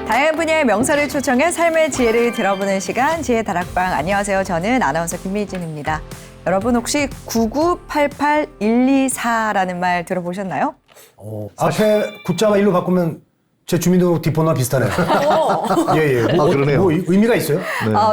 다양한 분야의 명사를 초청해 삶의 지혜를 들어보는 시간 지혜 다락방. 안녕하세요. 저는 아나운서 김미진입니다. 여러분 혹시 9988124라는 말 들어보셨나요? 앞에 굿자가 1로 바꾸면 제 주민등록 뒷번호와 비슷하네요. 예. 그러네요. 뭐 의미가 있어요?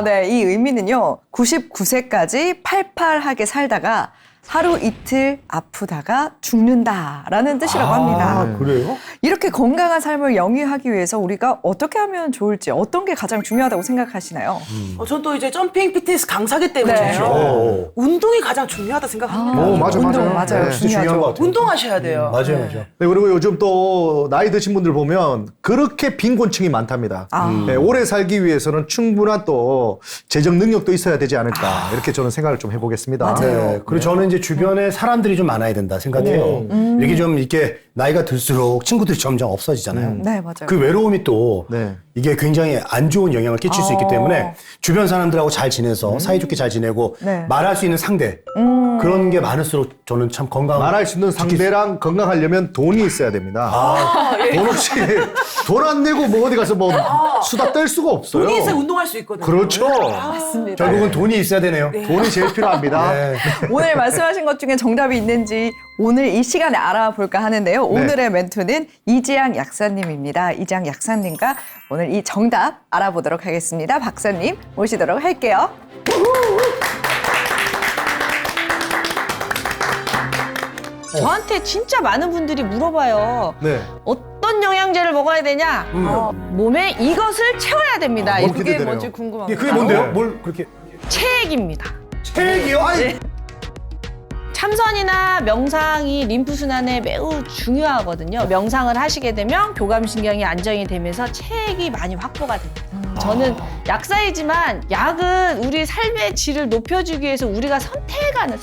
네. 이 의미는요. 99세까지 팔팔하게 살다가 하루 이틀 아프다가 죽는다라는 뜻이라고 합니다. 그래요? 이렇게 건강한 삶을 영위하기 위해서 우리가 어떻게 하면 좋을지, 어떤 게 가장 중요하다고 생각하시나요? 전 또 이제 점핑 PTS 강사기 때문에 그렇죠. 운동이 가장 중요하다 생각합니다. 맞아. 운동 맞아요. 네. 진짜 중요한 것 같아요. 운동하셔야 돼요. 맞아요. 네, 그리고 요즘 또 나이 드신 분들 보면 그렇게 빈곤층이 많답니다. 네, 오래 살기 위해서는 충분한 또 재정 능력도 있어야 되지 않을까 이렇게 저는 생각을 좀 해보겠습니다. 네. 그리고 저는 이제 주변에 사람들이 좀 많아야 된다 생각해요. 이렇게 좀 이렇게 나이가 들수록 친구들이 점점 없어지잖아요. 네, 맞아요. 그 외로움이 또 네. 이게 굉장히 안 좋은 영향을 끼칠 수 있기 때문에 주변 사람들하고 잘 지내서 사이좋게 잘 지내고 네. 말할 수 있는 상대 그런 게 많을수록 저는 참 건강. 말할 수 있는 상대랑 건강하려면 돈이 있어야 됩니다. 돈 없이 돈 안 내고 뭐 어디 가서 뭐 수다 떨 수가 없어요. 돈이 있어야 운동할 수 있거든요. 그렇죠. 맞습니다. 결국은 돈이 있어야 되네요. 돈이 제일 필요합니다. 네. 오늘 말씀하신 것 중에 정답이 있는지 오늘 이 시간에 알아볼까 하는데요. 오늘의 멘토는 이지양 약사님입니다. 이지양 약사님과 오늘 이 정답 알아보도록 하겠습니다. 박사님 모시도록 할게요. 저한테 진짜 많은 분들이 물어봐요. 네. 어떤 영양제를 먹어야 되냐? 몸에 이것을 채워야 됩니다. 너무 이게 기대되네요. 뭔지 궁금합니다. 그게 뭔데요? 뭘 그렇게 체액입니다. 책이요? 아니, 참선이나 명상이 림프순환에 매우 중요하거든요. 명상을 하시게 되면 교감신경이 안정이 되면서 체액이 많이 확보가 됩니다. 저는 약사이지만 약은 우리 삶의 질을 높여주기 위해서 우리가 선택하는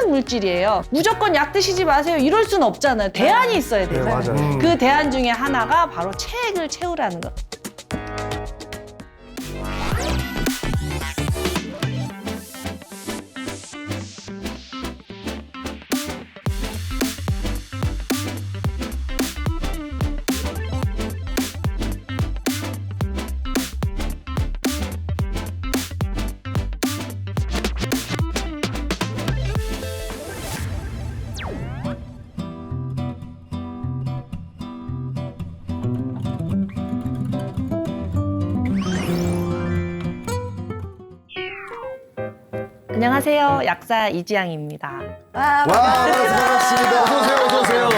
물질이에요. 무조건 약 드시지 마세요. 이럴 수는 없잖아요. 대안이 있어야 돼요. 네, 맞아요. 그 대안 중에 하나가 바로 체액을 채우라는 것. 안녕하세요. 약사 이지양입니다. 와, 반갑습니다. 어서오세요.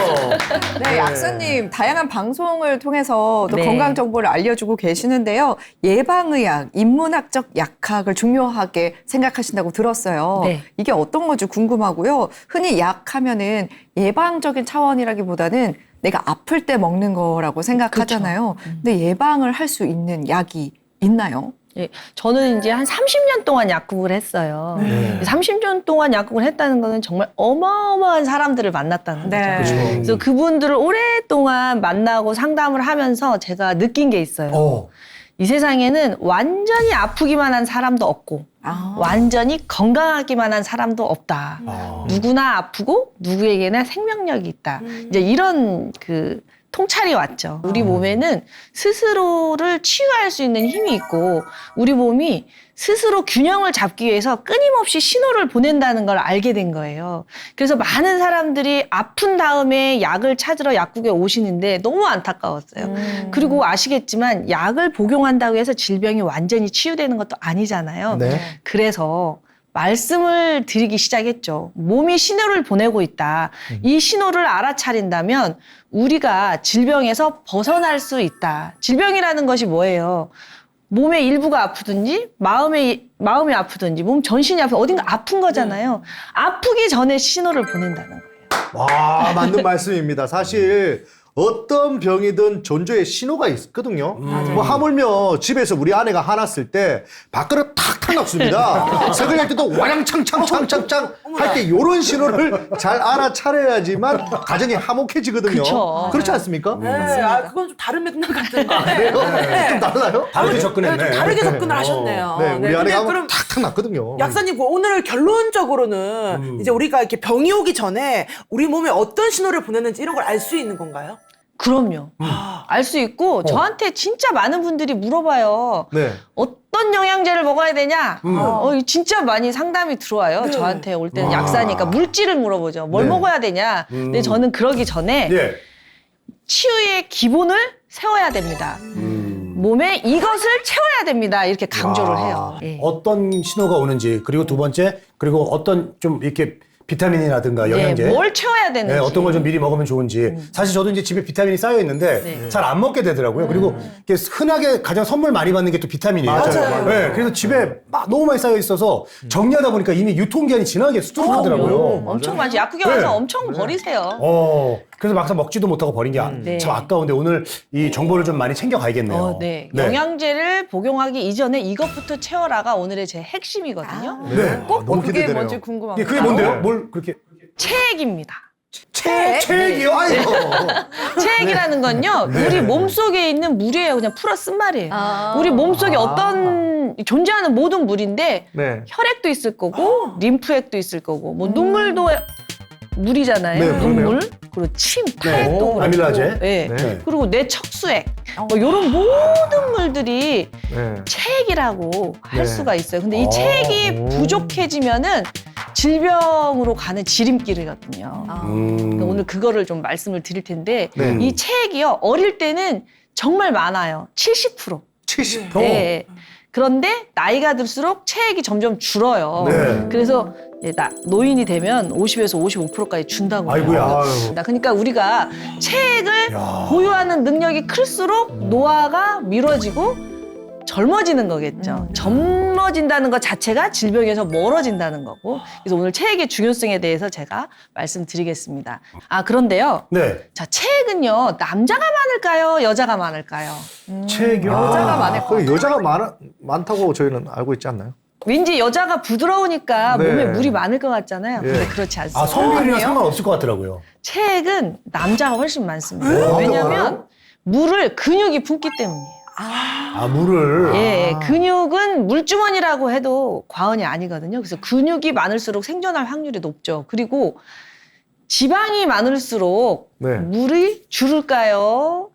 네, 약사님 다양한 방송을 통해서 또 네. 건강 정보를 알려주고 계시는데요. 예방의학, 인문학적 약학을 중요하게 생각하신다고 들었어요. 네. 이게 어떤 건지 궁금하고요. 흔히 약하면은 예방적인 차원이라기보다는 내가 아플 때 먹는 거라고 생각하잖아요. 근데 예방을 할 수 있는 약이 있나요? 예, 저는 이제 한 30년 동안 약국을 했어요. 30년 동안 약국을 했다는 거는 정말 어마어마한 사람들을 만났다는 거죠. 네. 그래서 그분들을 오랫동안 만나고 상담을 하면서 제가 느낀 게 있어요. 이 세상에는 완전히 아프기만 한 사람도 없고 완전히 건강하기만 한 사람도 없다. 누구나 아프고 누구에게나 생명력이 있다. 이제 이런 그 통찰이 왔죠. 우리 몸에는 스스로를 치유할 수 있는 힘이 있고 우리 몸이 스스로 균형을 잡기 위해서 끊임없이 신호를 보낸다는 걸 알게 된 거예요. 그래서 많은 사람들이 아픈 다음에 약을 찾으러 약국에 오시는데 너무 안타까웠어요. 그리고 아시겠지만 약을 복용한다고 해서 질병이 완전히 치유되는 것도 아니잖아요. 네. 그래서 말씀을 드리기 시작했죠. 몸이 신호를 보내고 있다. 이 신호를 알아차린다면 우리가 질병에서 벗어날 수 있다. 질병이라는 것이 뭐예요? 몸의 일부가 아프든지 마음이 아프든지 몸 전신이 아프든 어딘가 아픈 거잖아요. 아프기 전에 신호를 보낸다는 거예요. 와, 맞는 말씀입니다. 사실 어떤 병이든 존재의 신호가 있거든요. 뭐 하물며 집에서 우리 아내가 화났을 때 밖으로 탁탁 났습니다. 설거지할 때도 와랑창창창창창 할 때 이런 신호를 잘 알아차려야지만 가정이 화목해지거든요. 그쵸. 그렇지 않습니까? 네, 그건 좀 다른 맥락 같은데. 그래요? 좀 달라요? 다르게 접근했네. 좀 다르게 접근을 하셨네요. 네, 우리 아내가 근데 하면 그럼 탁탁 났거든요. 약사님, 오늘 결론적으로는 이제 우리가 이렇게 병이 오기 전에 우리 몸에 어떤 신호를 보내는지 이런 걸 알 수 있는 건가요? 그럼요. 알 수 있고 저한테 진짜 많은 분들이 물어봐요. 네. 어떤 영양제를 먹어야 되냐? 진짜 많이 상담이 들어와요. 저한테 올 때는 약사니까 물질을 물어보죠. 뭘 네. 먹어야 되냐? 근데 저는 그러기 전에 예. 치유의 기본을 세워야 됩니다. 몸에 이것을 채워야 됩니다. 이렇게 강조를 해요. 예. 어떤 신호가 오는지 그리고 두 번째 그리고 어떤 좀 이렇게 비타민이라든가 영양제 뭘 채워야 되는지. 네, 어떤 걸 좀 미리 먹으면 좋은지. 사실 저도 이제 집에 비타민이 쌓여 있는데 네. 잘 안 먹게 되더라고요. 그리고 이게 흔하게 가장 선물 많이 받는 게 또 비타민이에요. 맞아요. 네, 그래서 집에 막 너무 많이 쌓여 있어서 정리하다 보니까 이미 유통기한이 지나게 수두룩하더라고요. 엄청 많이 약국에 와서 네. 엄청 버리세요. 그래서 막상 먹지도 못하고 버린 게 네. 참 아까운데 오늘 이 정보를 좀 많이 챙겨가야겠네요. 네. 영양제를 복용하기 이전에 이것부터 채워라가 오늘의 제 핵심이거든요. 네. 꼭 너무 그게 기대되네요. 뭔지 궁금합니다. 그게 뭔데요? 뭘 그렇게 체액입니다. 체액이요? 아이고. 체액이라는 건요, 우리 몸속에 있는 물이에요. 그냥 풀어 쓴 말이에요. 우리 몸속에 어떤 존재하는 모든 물인데 네. 혈액도 있을 거고 림프액도 있을 거고 뭐 눈물도 물이잖아요. 네, 그러네요. 눈물 그리고 침, 탈도 그렇고 아밀라제. 네. 네. 그리고 내 척수액 뭐 이런 모든 물들이 네. 체액이라고 할 네. 수가 있어요. 근데 이 체액이 부족해지면은 질병으로 가는 지름길이거든요. 그러니까 오늘 그거를 좀 말씀을 드릴 텐데 네. 이 체액이요 어릴 때는 정말 많아요. 70%. 70%. 네. 그런데 나이가 들수록 체액이 점점 줄어요. 네. 그래서 이제 노인이 되면 50에서 55%까지 준다고 해요. 아이고야. 그러니까 우리가 체액을 보유하는 능력이 클수록 노화가 미뤄지고 젊어지는 거겠죠. 젊어진다는 것 자체가 질병에서 멀어진다는 거고. 그래서 오늘 체액의 중요성에 대해서 제가 말씀드리겠습니다. 그런데요. 네. 자, 체액은요, 남자가 많을까요? 여자가 많을까요? 체액이요? 여자가 많을 것 거의 여자가 많다고 저희는 알고 있지 않나요? 왠지 여자가 부드러우니까 네. 몸에 물이 많을 것 같잖아요. 근데 예. 그렇지 않습니다. 성별이랑 상관없을 것 같더라고요. 체액은 남자가 훨씬 많습니다. 왜냐하면 물을 근육이 품기 때문이에요. 물을. 예, 근육은 물주머니라고 해도 과언이 아니거든요. 그래서 근육이 많을수록 생존할 확률이 높죠. 그리고 지방이 많을수록 네. 물이 줄을까요?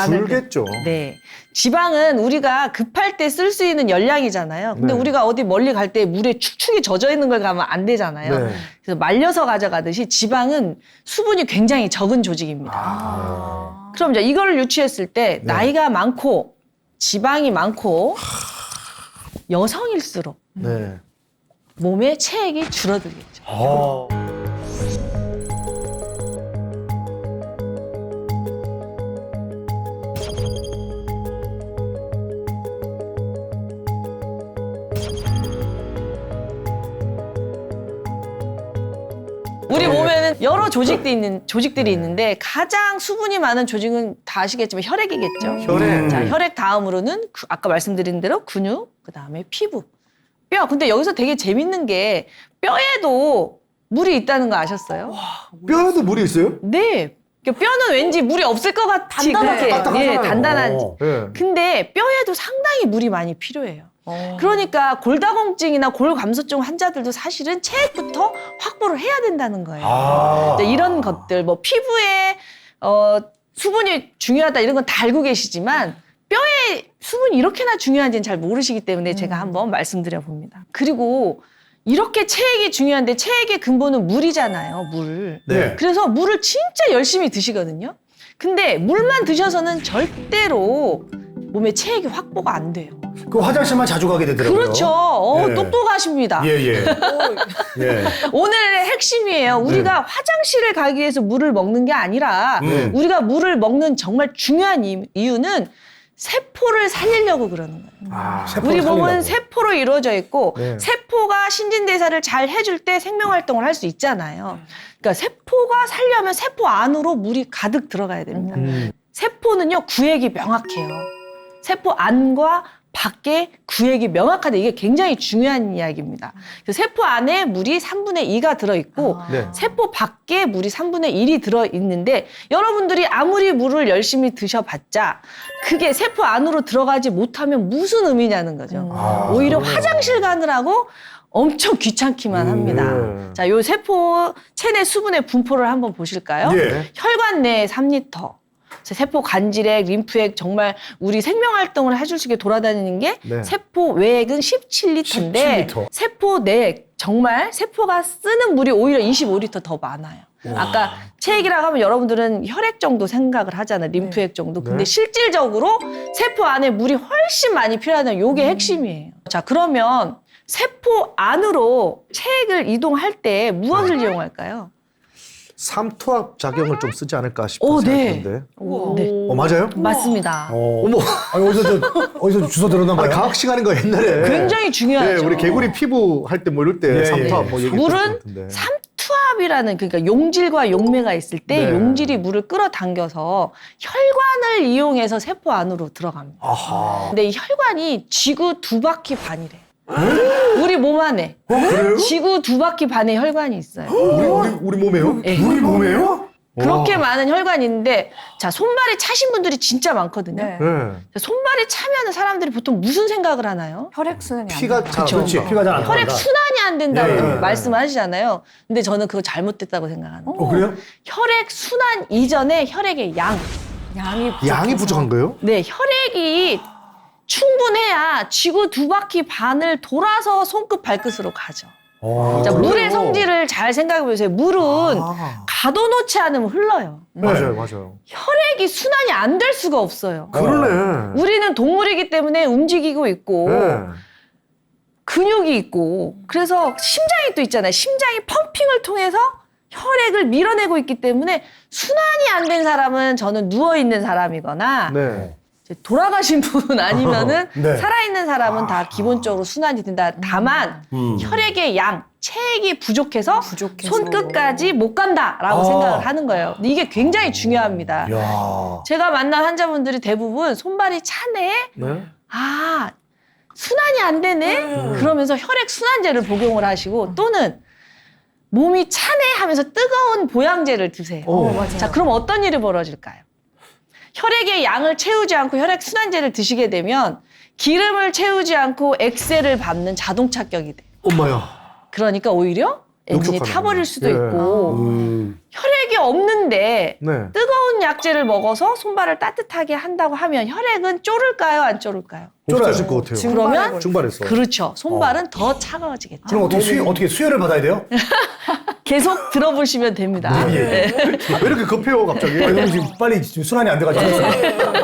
줄겠죠. 네. 지방은 우리가 급할 때 쓸 수 있는 열량이잖아요. 근데 네. 우리가 어디 멀리 갈 때 물에 축축이 젖어 있는 걸 가면 안 되잖아요. 네. 그래서 말려서 가져가듯이 지방은 수분이 굉장히 적은 조직입니다. 그럼 이제 이거를 유추했을 때 나이가 많고 지방이 많고 여성일수록 네. 몸의 체액이 줄어들겠죠. 우리 몸에는 여러 조직들이 있는데 가장 수분이 많은 조직은 다 아시겠지만 혈액이겠죠. 혈액. 자, 혈액 다음으로는 아까 말씀드린 대로 근육, 그다음에 피부, 뼈. 근데 여기서 되게 재밌는 게 뼈에도 물이 있다는 거 아셨어요? 뼈에도 물이 있어요? 네. 그러니까 뼈는 왠지 물이 없을 것 같이 그렇게 딱딱하잖아요. 단단한. 네. 근데 뼈에도 상당히 물이 많이 필요해요. 그러니까 골다공증이나 골감소증 환자들도 사실은 체액부터 확보를 해야 된다는 거예요. 이제 이런 것들, 뭐 피부에 수분이 중요하다 이런 건 다 알고 계시지만 뼈에 수분이 이렇게나 중요한지는 잘 모르시기 때문에 제가 한번 말씀드려 봅니다. 그리고 이렇게 체액이 중요한데 체액의 근본은 물이잖아요, 물. 네. 그래서 물을 진짜 열심히 드시거든요. 근데 물만 드셔서는 절대로 몸에 체액이 확보가 안 돼요. 그 화장실만 자주 가게 되더라고요. 그렇죠. 예. 똑똑하십니다. 예. 오늘의 핵심이에요. 우리가 화장실을 가기 위해서 물을 먹는 게 아니라 우리가 물을 먹는 정말 중요한 이유는 세포를 살리려고 그러는 거예요. 우리 몸은 세포로 이루어져 있고 네. 세포가 신진대사를 잘 해줄 때 생명활동을 할 수 있잖아요. 그러니까 세포가 살려면 세포 안으로 물이 가득 들어가야 됩니다. 세포는요, 구획이 명확해요. 세포 안과 밖에 구획이 명확하다. 이게 굉장히 중요한 이야기입니다. 그래서 세포 안에 물이 3분의 2가 들어있고 네. 세포 밖에 물이 3분의 1이 들어있는데 여러분들이 아무리 물을 열심히 드셔봤자 그게 세포 안으로 들어가지 못하면 무슨 의미냐는 거죠. 오히려 화장실 가느라고 엄청 귀찮기만 합니다. 자, 요 세포 체내 수분의 분포를 한번 보실까요? 예. 혈관 내에 3리터, 세포 간질액, 림프액 정말 우리 생명 활동을 해줄 수 있게 돌아다니는 게 네. 세포 외액은 17리터인데 17리터. 세포 내액 정말 세포가 쓰는 물이 오히려 25리터 더 많아요. 아까 체액이라고 하면 여러분들은 혈액 정도 생각을 하잖아요. 림프액 정도. 근데 네. 실질적으로 세포 안에 물이 훨씬 많이 필요하다는 요게 핵심이에요. 자, 그러면 세포 안으로 체액을 이동할 때 무엇을 이용할까요? 삼투압 작용을 좀 쓰지 않을까 싶은 오, 생각이 네. 드는데. 네. 맞아요? 맞습니다. 어머. 아니, 어디서 주워 들었나 봐요. 과학 시간인 거 옛날에. 굉장히 중요하죠. 네, 우리 개구리 피부 할 때 뭐 이럴 때 예, 삼투압 예. 뭐 얘기 물은 삼투압이라는 그러니까 용질과 용매가 있을 때 네. 용질이 물을 끌어당겨서 혈관을 이용해서 세포 안으로 들어갑니다. 아하. 근데 이 혈관이 지구 2바퀴 반이래. 우리 몸 안에 그래요? 지구 2바퀴 반의 혈관이 있어요. 우리 몸에요? 네. 우리 몸에요? 그렇게 와. 많은 혈관이 있는데 자 손발이 차신 분들이 진짜 많거든요. 네. 네. 자, 손발이 차면은 사람들이 보통 무슨 생각을 하나요? 혈액순환이 안 피가 돼요. 잘 그렇지. 피가 잘 안 혈액 나간다. 순환이 안 된다고 네, 네, 네. 말씀하시잖아요. 근데 저는 그거 잘못됐다고 생각합니다. 그래요? 혈액 순환 이전에 혈액의 양. 양이 부족한 거예요? 네, 혈액이 충분해야 지구 2바퀴 반을 돌아서 손끝 발끝으로 가죠. 자, 그래요? 물의 성질을 잘 생각해 보세요. 물은 가둬놓지 않으면 흘러요. 맞아요, 맞아요. 혈액이 순환이 안 될 수가 없어요. 그러네. 우리는 동물이기 때문에 움직이고 있고 네. 근육이 있고 그래서 심장이 또 있잖아요. 심장이 펌핑을 통해서 혈액을 밀어내고 있기 때문에 순환이 안 된 사람은 저는 누워있는 사람이거나 네. 이제 돌아가신 분 아니면은 네. 살아있는 사람은 다 기본적으로 순환이 된다. 다만 혈액의 양, 체액이 부족해서 부족해서. 손끝까지 못 간다라고 생각을 하는 거예요. 근데 이게 굉장히 중요합니다. 야. 제가 만난 환자분들이 대부분 손발이 차네? 네. 아, 순환이 안 되네? 그러면서 혈액 순환제를 복용을 하시고 또는 몸이 차네 하면서 뜨거운 보양제를 드세요. 맞아요. 자, 그럼 어떤 일이 벌어질까요? 혈액의 양을 채우지 않고 혈액 순환제를 드시게 되면 기름을 채우지 않고 엑셀을 밟는 자동차 격이 돼요. 엄마야. 그러니까 오히려 엔진이 역적하네. 타버릴 수도 예. 있고 혈액이 없는데 네. 뜨거운 약재를 먹어서 손발을 따뜻하게 한다고 하면 혈액은 쫄을까요? 안 쫄을까요? 없어질 것 같아요. 그러면 중발에서. 그렇죠. 손발은 더 차가워지겠죠. 그럼 어떻게 수혈을 받아야 돼요? 계속 들어보시면 됩니다. 예. 왜 이렇게 급해요, 갑자기? 그럼 지금 빨리 지금 순환이 안 돼가지고.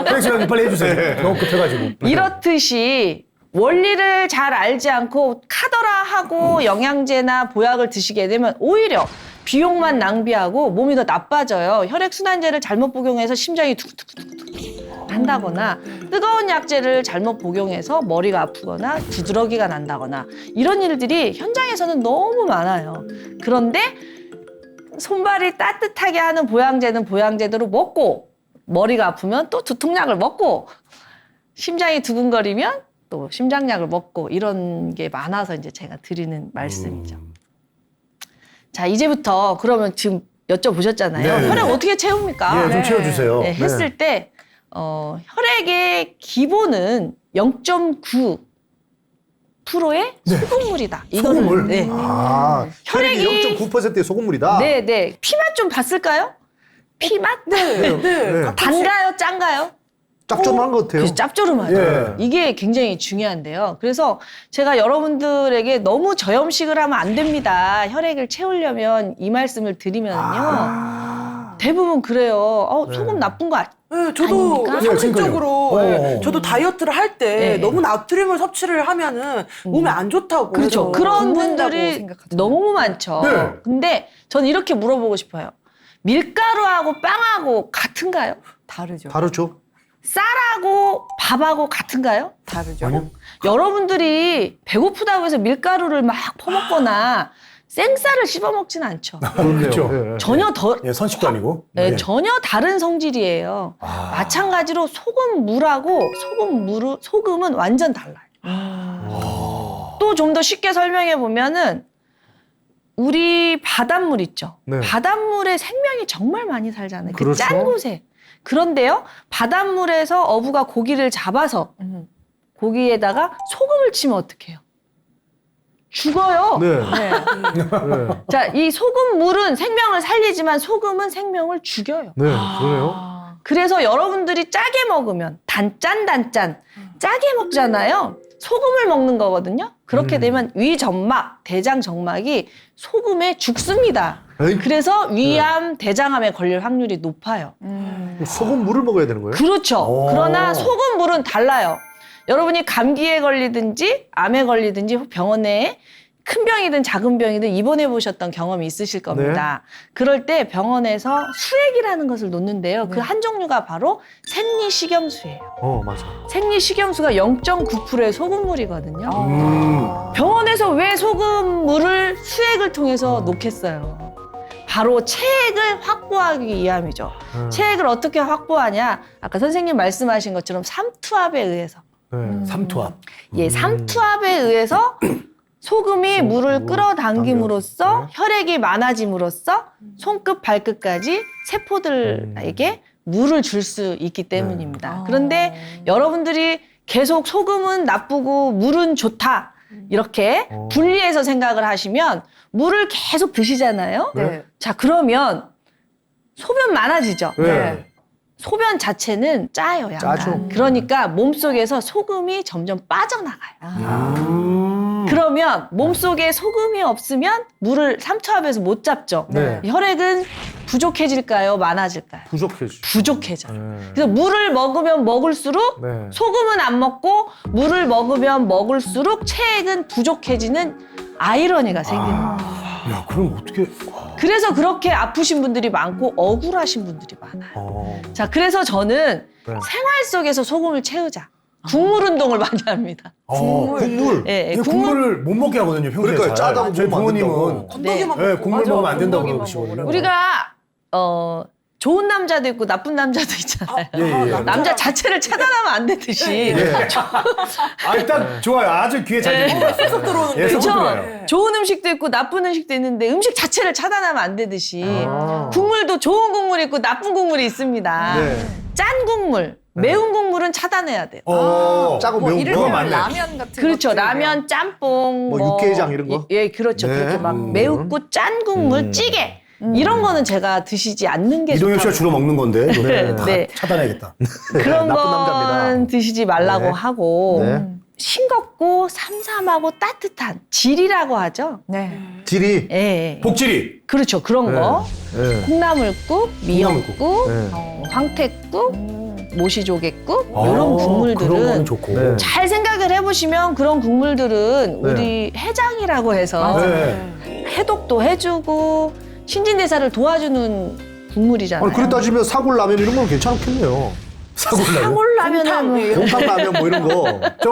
혈액순환 빨리 해주세요. 너무 급해가지고. 이렇듯이 원리를 잘 알지 않고 카더라 하고 영양제나 보약을 드시게 되면 오히려 비용만 낭비하고 몸이 더 나빠져요. 혈액순환제를 잘못 복용해서 심장이 두근두근두근두근 한다거나 뜨거운 약제를 잘못 복용해서 머리가 아프거나 두드러기가 난다거나 이런 일들이 현장에서는 너무 많아요. 그런데 손발이 따뜻하게 하는 보양제는 보양제대로 먹고 머리가 아프면 또 두통약을 먹고 심장이 두근거리면 또 심장약을 먹고 이런 게 많아서 이제 제가 드리는 말씀이죠. 자, 이제부터 그러면 지금 여쭤보셨잖아요. 네. 혈액 어떻게 채웁니까? 예, 좀 채워주세요. 네, 했을 때 혈액의 기본은 0.9%의 소금물이다. 이거는, 소금물? 네. 아, 혈액이 0.9%의 소금물이다? 네, 네. 피맛 좀 봤을까요? 피맛? 네. 단가요? 짠가요? 짭조름한 것 같아요. 그래서 짭조름하죠. 예. 이게 굉장히 중요한데요. 그래서 제가 여러분들에게 너무 저염식을 하면 안 됩니다. 혈액을 채우려면 이 말씀을 드리면요. 대부분 그래요. 소금 나쁜 거 네, 저도 아닙니까? 상식적으로 그러니까요. 저도 다이어트를 할 때 네. 너무 나트륨을 섭취를 하면은 몸에 안 좋다고. 그렇죠. 그런 붓는다고 분들이 생각하잖아요. 너무 많죠. 네. 근데 저는 이렇게 물어보고 싶어요. 밀가루하고 빵하고 같은가요? 다르죠. 다르죠? 쌀하고 밥하고 같은가요? 다르죠. 아니요. 여러분들이 배고프다고 해서 밀가루를 막 퍼먹거나 생쌀을 씹어먹지는 않죠. 그렇죠. 예, 예. 전혀 더 예, 선식도 아니고. 네, 예. 전혀 다른 성질이에요. 마찬가지로 소금물하고 소금은 완전 달라요. 또 좀 더 쉽게 설명해 보면은 우리 바닷물 있죠. 네. 바닷물에 생명이 정말 많이 살잖아요. 그 그렇죠. 짠 곳에. 그런데요, 바닷물에서 어부가 고기를 잡아서 고기에다가 소금을 치면 어떡해요? 죽어요. 네. 네. 네. 자, 이 소금물은 생명을 살리지만 소금은 생명을 죽여요. 네, 그러네요. 그래서 여러분들이 짜게 먹으면 단짠 짜게 먹잖아요. 소금을 먹는 거거든요. 그렇게 되면 위점막, 대장정막이 소금에 죽습니다. 에이. 그래서 위암, 대장암에 걸릴 확률이 높아요. 소금 물을 먹어야 되는 거예요? 그렇죠. 그러나 소금 물은 달라요. 여러분이 감기에 걸리든지 암에 걸리든지 병원에 큰 병이든 작은 병이든 입원해 보셨던 경험이 있으실 겁니다. 그럴 때 병원에서 수액이라는 것을 놓는데요. 그 한 종류가 바로 생리식염수예요. 맞아. 생리식염수가 0.9%의 소금물이거든요. 병원에서 왜 소금물을 수액을 통해서 놓겠어요? 바로 체액을 확보하기 위함이죠. 체액을 어떻게 확보하냐? 아까 선생님 말씀하신 것처럼 삼투압에 의해서. 삼투압. 예, 삼투압에 의해서 소금이 물을 끌어당김으로써 혈액이 많아짐으로써 손끝 발끝까지 세포들에게 물을 줄 수 있기 때문입니다. 그런데 여러분들이 계속 소금은 나쁘고 물은 좋다 이렇게 분리해서 생각을 하시면 물을 계속 드시잖아요. 네. 자, 그러면 소변 많아지죠. 네. 소변 자체는 짜요, 약간. 짜죠. 그러니까 몸속에서 소금이 점점 빠져나가요. 그러면 몸속에 소금이 없으면 물을 삼투압에서 못 잡죠. 네. 혈액은 부족해질까요? 많아질까요? 부족해지. 부족해져요. 그래서 물을 먹으면 먹을수록 네. 소금은 안 먹고 물을 먹으면 먹을수록 체액은 부족해지는 아이러니가 생기는 거예요. 야, 그럼 어떻게? 그래서 그렇게 아프신 분들이 많고 억울하신 분들이 많아요. 자, 그래서 저는 생활 속에서 소금을 채우자. 국물 운동을 많이 합니다. 국물. 예, 이거 국물을 못 먹게 하거든요, 평소에. 그러니까요, 잘. 짜다고 저희 먹으면 안 부모님은 된다고. 건더기만 네, 먹고. 국물 맞아, 먹으면 안 된다고 건더기만 그러시거든요. 먹으라고. 우리가 좋은 남자도 있고 나쁜 남자도 있잖아요. 예. 남자 자체를 차단하면 안 되듯이. 아, 일단 좋아요. 아주 귀에 잘 들립니다. 쏙 들어오는데. 예, 쏙 그렇죠? 들어와요. 좋은 음식도 있고 나쁜 음식도 있는데 음식 자체를 차단하면 안 되듯이 국물도 좋은 국물이 있고 나쁜 국물이 있습니다. 네. 짠 국물, 매운 국물은 차단해야 돼요. 짜고 뭐 매운 이를테면 그거 맞네. 라면 같은 그렇죠. 것들이면. 라면, 짬뽕, 뭐 육개장 이런 거? 예, 그렇죠. 네. 그렇게 막 매우고 짠 국물, 찌개 이런 거는 제가 드시지 않는 게 이동엽 씨가 좋다고. 주로 먹는 건데 이거는 다 네. 차단해야겠다. 그런 나쁜 건 남자입니다. 드시지 말라고 네. 하고 네. 싱겁고 삼삼하고 따뜻한 질이라고 하죠. 네. 질이. 예, 예. 복지리. 그렇죠. 그런 거. 네. 콩나물국, 미역국, 네. 황태국, 모시조개국 아, 이런 그런 국물들은 거는 좋고. 네. 잘 생각을 해보시면 그런 국물들은 우리 해장이라고 해서 네. 해독도 해주고 신진대사를 도와주는 국물이잖아요. 아니, 그래 따지면 사골라면 이런 건 괜찮겠네요. 사골라면은 곰탕라면 뭐 이런 거. 저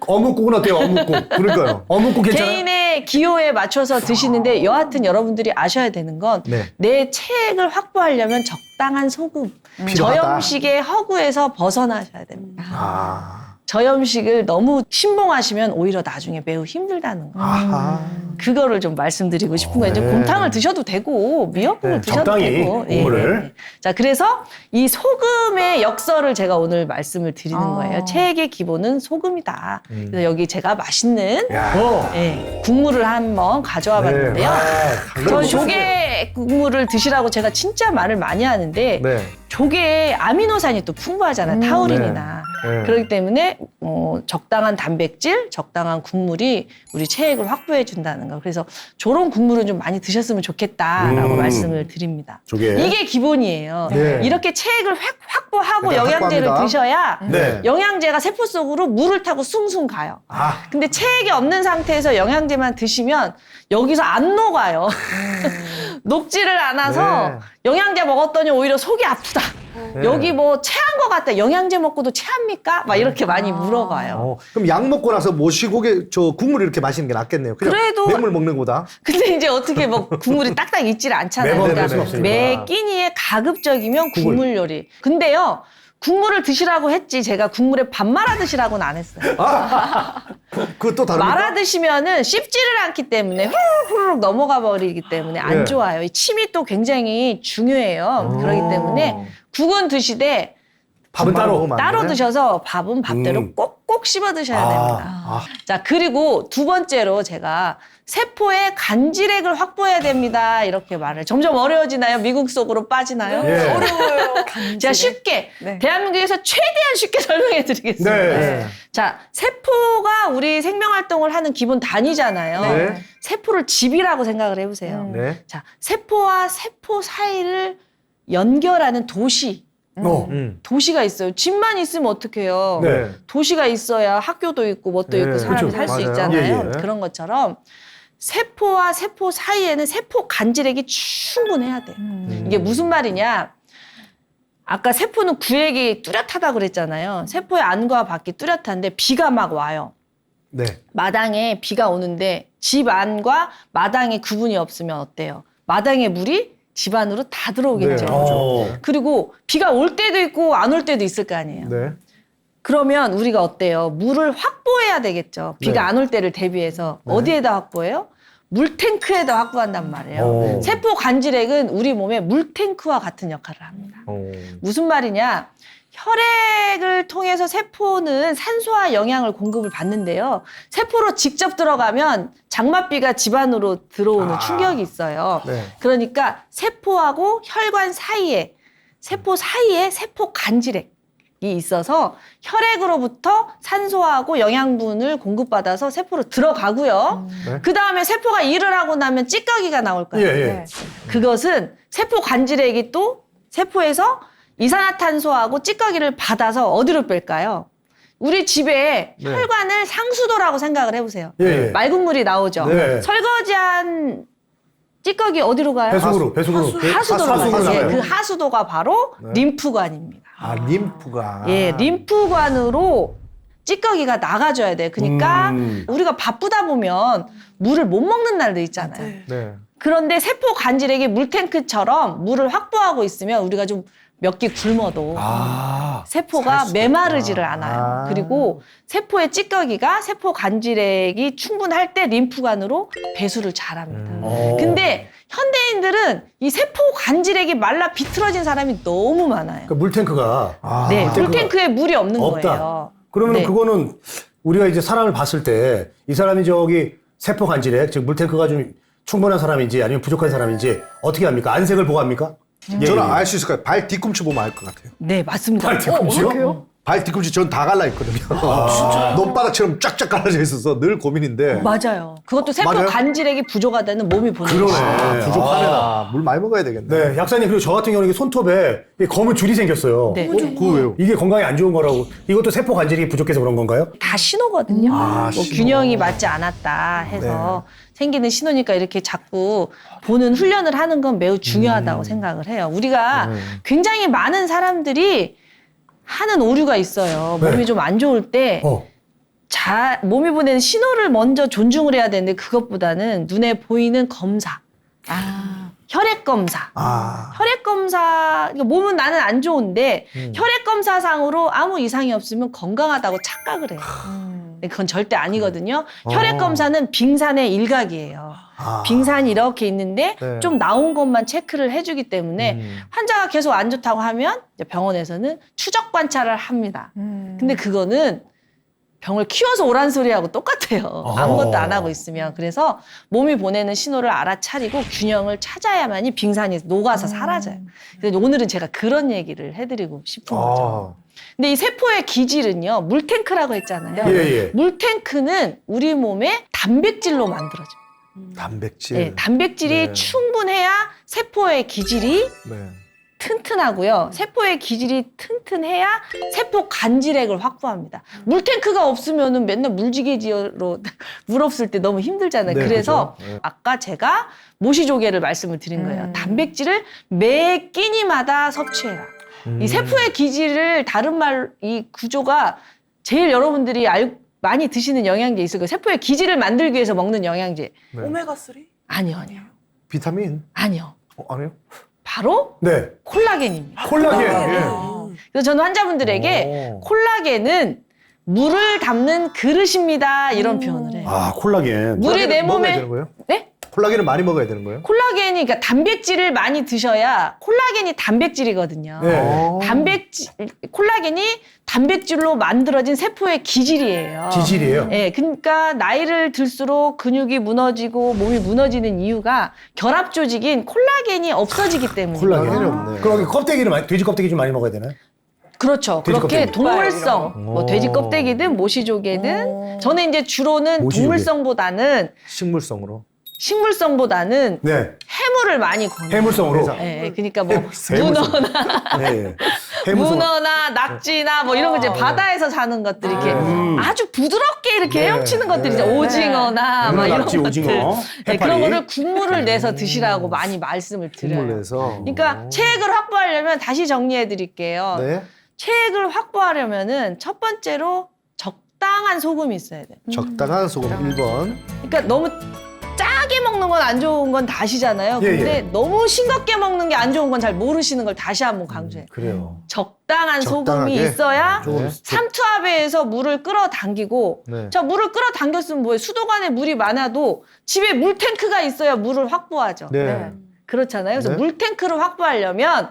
어묵국은 어때요? 어묵국. 그러니까요. 어묵국 괜찮아요? 개인의 기호에 맞춰서 드시는데 여하튼 여러분들이 아셔야 되는 건 내 네. 체액을 확보하려면 적당한 소금, 필요하다. 저염식의 허구에서 벗어나셔야 됩니다. 아. 저염식을 너무 신봉하시면 오히려 나중에 매우 힘들다는 거. 아하. 그거를 좀 말씀드리고 싶은 거예요. 이제 네. 곰탕을 드셔도 되고 미역국을 드셔도 적당히 되고. 국물을. 자, 그래서 이 소금의 역설을 제가 오늘 말씀을 드리는 거예요. 체액의 기본은 소금이다. 그래서 여기 제가 맛있는 국물을 한번 가져와 봤는데요. 저 조개 국물을 드시라고 제가 진짜 말을 많이 하는데 네. 조개에 아미노산이 또 풍부하잖아요. 타우린이나. 네. 그렇기 때문에 적당한 단백질, 적당한 국물이 우리 체액을 확보해 준다는 거. 그래서 저런 국물은 좀 많이 드셨으면 좋겠다라고 말씀을 드립니다. 조개. 이게 기본이에요. 네. 이렇게 체액을 확보하고 일단 영양제를 확보합니다. 네. 드셔야 영양제가 세포 속으로 물을 타고 숭숭 가요. 근데 체액이 없는 상태에서 영양제만 드시면 여기서 안 녹아요. 녹지를 않아서 네. 영양제 먹었더니 오히려 속이 아프다. 여기 뭐 체한 것 같다. 영양제 먹고도 체합니까? 막 이렇게 많이 물어봐요. 그럼 약 먹고 나서 모시고개 저 국물 이렇게 마시는 게 낫겠네요. 그냥 그래도- 맹물 먹는 거다. 근데 이제 어떻게 뭐 국물이 딱딱 있질 않잖아요. 매번 그러니까 그럴 순 없으니까. 매 끼니에 가급적이면 국물 요리. 근데요. 국물을 드시라고 했지 제가 국물에 밥 말아 드시라고는 안 했어요. 그것도 다릅니까? 말아 드시면은 씹지를 않기 때문에 후루룩 넘어가 버리기 때문에 안 네. 좋아요. 이 침이 또 굉장히 중요해요. 그렇기 때문에 국은 드시되 밥은 따로. 먹으면 안 따로 되네? 드셔서 밥은 밥대로 꼭꼭 꼭 씹어 드셔야 됩니다. 자, 그리고 두 번째로 제가 세포의 간질액을 확보해야 됩니다. 이렇게 말을. 점점 어려워지나요? 미국 속으로 빠지나요? 예. 어려워요. 제가 쉽게, 네. 대한민국에서 최대한 쉽게 설명해 드리겠습니다. 네. 자, 세포가 우리 생명활동을 하는 기본 단위잖아요. 네. 세포를 집이라고 생각을 해보세요. 네. 자, 세포와 세포 사이를 연결하는 도시가 있어요. 집만 있으면 어떡해요? 네. 도시가 있어야 학교도 있고 뭣도 있고 네, 사람이 그렇죠. 살 수 맞아요. 있잖아요. 예, 예. 그런 것처럼 세포와 세포 사이에는 세포 간질액이 충분해야 돼. 이게 무슨 말이냐? 아까 세포는 구획이 뚜렷하다고 그랬잖아요. 세포의 안과 밖이 뚜렷한데 비가 막 와요. 네. 마당에 비가 오는데 집 안과 마당에 구분이 없으면 어때요? 마당에 물이 집 안으로 다 들어오겠죠. 네. 그리고 비가 올 때도 있고 안 올 때도 있을 거 아니에요. 네. 그러면 우리가 어때요? 물을 확보해야 되겠죠. 비가 네. 안 올 때를 대비해서. 어디에다 확보해요? 물탱크에다 확보한단 말이에요. 세포 간질액은 우리 몸의 물탱크와 같은 역할을 합니다. 무슨 말이냐? 혈액을 통해서 세포는 산소와 영양을 공급을 받는데요. 세포로 직접 들어가면 장맛비가 집안으로 들어오는 충격이 있어요. 네. 그러니까 세포하고 혈관 사이에 세포 간질액이 있어서 혈액으로부터 산소하고 영양분을 공급받아서 세포로 들어가고요. 네. 그 다음에 세포가 일을 하고 나면 찌꺼기가 나올 거예요. 예, 예. 네. 그것은 세포 간질액이 또 세포에서 이산화탄소하고 찌꺼기를 받아서 어디로 뺄까요? 우리 집에 네. 혈관을 상수도라고 생각을 해보세요. 예, 예. 맑은 물이 나오죠. 네. 설거지한 찌꺼기 어디로 가요? 배수구로. 하수도로 하수구로 가요. 예, 나가요. 그 하수도가 바로 림프관입니다. 림프가. 예, 림프관으로 찌꺼기가 나가줘야 돼요. 그러니까 우리가 바쁘다 보면 물을 못 먹는 날도 있잖아요. 네. 그런데 세포 간질액이 물탱크처럼 물을 확보하고 있으면 우리가 좀 몇 끼 굶어도 세포가 메마르지를 않아요. 그리고 세포의 찌꺼기가 세포 간질액이 충분할 때 림프관으로 배수를 잘합니다. 근데 현대인들은 이 세포 간질액이 말라 비틀어진 사람이 너무 많아요. 그 물탱크가 네, 물탱크가 물탱크에 물이 없는 없다. 거예요. 그러면 네. 그거는 우리가 이제 사람을 봤을 때 이 사람이 저기 세포 간질액, 즉 물탱크가 좀 충분한 사람인지 아니면 부족한 사람인지 어떻게 합니까? 안색을 보고 합니까? 저는 알 수 있을 거예요. 발 뒤꿈치 보면 알 것 같아요. 네, 맞습니다. 발 뒤꿈치요? 발 뒤꿈치 전 다 갈라 있거든요. 논바닥처럼 쫙쫙 갈라져 있어서 늘 고민인데. 맞아요. 그것도 세포 맞아요? 간질액이 부족하다는 몸이 보는 그러네. 거죠. 부족하네, 나. 물 많이 먹어야 되겠네. 네, 약사님 그리고 저 같은 경우는 이게 손톱에 이게 검은 줄이 생겼어요. 네. 그거 왜요? 이게 건강에 안 좋은 거라고. 이것도 세포 간질이 부족해서 그런 건가요? 다 신호거든요. 뭐 신호. 균형이 맞지 않았다 해서 생기는 신호니까 이렇게 자꾸 보는 훈련을 하는 건 매우 중요하다고 생각을 해요. 우리가 굉장히 많은 사람들이 하는 오류가 있어요. 네. 몸이 좀 안 좋을 때 몸이 보내는 신호를 먼저 존중을 해야 되는데 그것보다는 눈에 보이는 검사. 혈액 검사. 혈액 검사, 그러니까 몸은 나는 안 좋은데 혈액 검사상으로 아무 이상이 없으면 건강하다고 착각을 해요. 근데 그건 절대 아니거든요. 혈액 검사는 빙산의 일각이에요. 빙산이 이렇게 있는데 네. 좀 나온 것만 체크를 해주기 때문에 환자가 계속 안 좋다고 하면 이제 병원에서는 추적 관찰을 합니다. 근데 그거는 병을 키워서 오란 소리하고 똑같아요. 아무것도 안 하고 있으면. 그래서 몸이 보내는 신호를 알아차리고 균형을 찾아야만이 빙산이 녹아서 사라져요. 그래서 오늘은 제가 그런 얘기를 해드리고 싶은 거죠. 근데 이 세포의 기질은요, 물탱크라고 했잖아요. 예. 물탱크는 우리 몸의 단백질로 만들어져요. 단백질. 네, 단백질이 네. 충분해야 세포의 기질이 네. 튼튼하고요. 세포의 기질이 튼튼해야 세포 간질액을 확보합니다. 물탱크가 없으면은 맨날 물지개지로 물 없을 때 너무 힘들잖아요. 네, 그래서 그죠. 네. 아까 제가 모시조개를 말씀을 드린 거예요. 단백질을 매 끼니마다 섭취해라. 이 세포의 기질을 다른 말, 이 구조가 제일 여러분들이 많이 드시는 영양제 있을 거예요. 세포의 기질을 만들기 위해서 먹는 영양제. 네. 오메가3? 아니요. 비타민? 아니요. 아니요? 바로 네. 콜라겐입니다. 콜라겐. 예. 그래서 저는 환자분들에게 콜라겐은 물을 담는 그릇입니다. 이런 표현을 해요. 콜라겐. 물이 내 먹어야 몸에 되는 거예요? 네? 콜라겐을 많이 먹어야 되는 거예요? 콜라겐이 그러니까 단백질을 많이 드셔야 콜라겐이 단백질이거든요. 네. 콜라겐이 단백질로 만들어진 세포의 기질이에요. 기질이에요. 예, 그러니까 나이를 들수록 근육이 무너지고 몸이 무너지는 이유가 결합 조직인 콜라겐이 없어지기 때문에. 콜라겐이 없네. 그럼 껍데기를 많이, 돼지 껍데기 좀 많이 먹어야 되나요? 그렇죠. 돼지 그렇게 껍데기. 동물성, 뭐 돼지 껍데기든 모시조개든 저는 이제 주로는 모시조개. 동물성보다는 식물성으로. 식물성보다는 네. 해물을 많이 권해요. 해물성으로. 예, 그러니까 뭐 해물성. 문어나 네. 해물성. 문어나 낙지나 뭐 이런 거 이제 바다에서 사는 것들 이렇게 아주 부드럽게 이렇게 헤엄치는 것들이죠. 오징어나 막 이런 낙지, 것들. 오징어, 네, 그런 해파리. 거를 국물을 내서 드시라고 많이 말씀을 드려요. 국물 내서. 그러니까 체액을 확보하려면 다시 정리해 드릴게요. 네. 체액을 확보하려면은 첫 번째로 적당한 소금이 있어야 돼요. 적당한 소금 1번. 그러니까 너무 짜게 먹는 건 안 좋은 건 다 아시잖아요. 예, 근데 예. 너무 싱겁게 먹는 게 안 좋은 건 잘 모르시는 걸 다시 한번 강조해요. 그래요. 적당한 소금이 적당하게? 있어야 네. 삼투압에서 물을 끌어당기고 네. 자 물을 끌어당겼으면 뭐예요? 수도관에 물이 많아도 집에 물탱크가 있어야 물을 확보하죠. 네. 그렇잖아요. 그래서 네. 물탱크를 확보하려면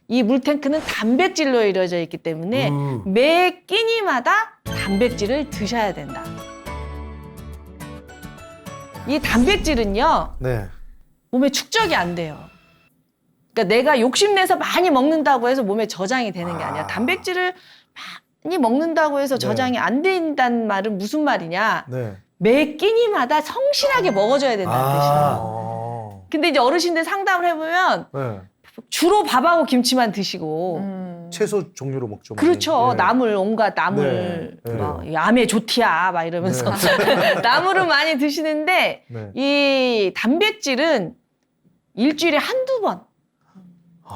이 물탱크는 단백질로 이루어져 있기 때문에 매 끼니마다 단백질을 드셔야 된다. 이 단백질은요. 네. 몸에 축적이 안 돼요. 그러니까 내가 욕심내서 많이 먹는다고 해서 몸에 저장이 되는 게 아니라 단백질을 많이 먹는다고 해서 저장이 안 된다는 말은 무슨 말이냐. 네. 매 끼니마다 성실하게 먹어줘야 된다는 뜻이에요. 아. 근데 이제 어르신들 상담을 해보면 네. 주로 밥하고 김치만 드시고 채소 종류로 먹죠. 그렇죠. 네. 나물 온갖 나물 네. 뭐 암에 좋디야 막 이러면서 나물을 많이 드시는데 네. 이 단백질은 일주일에 한두 번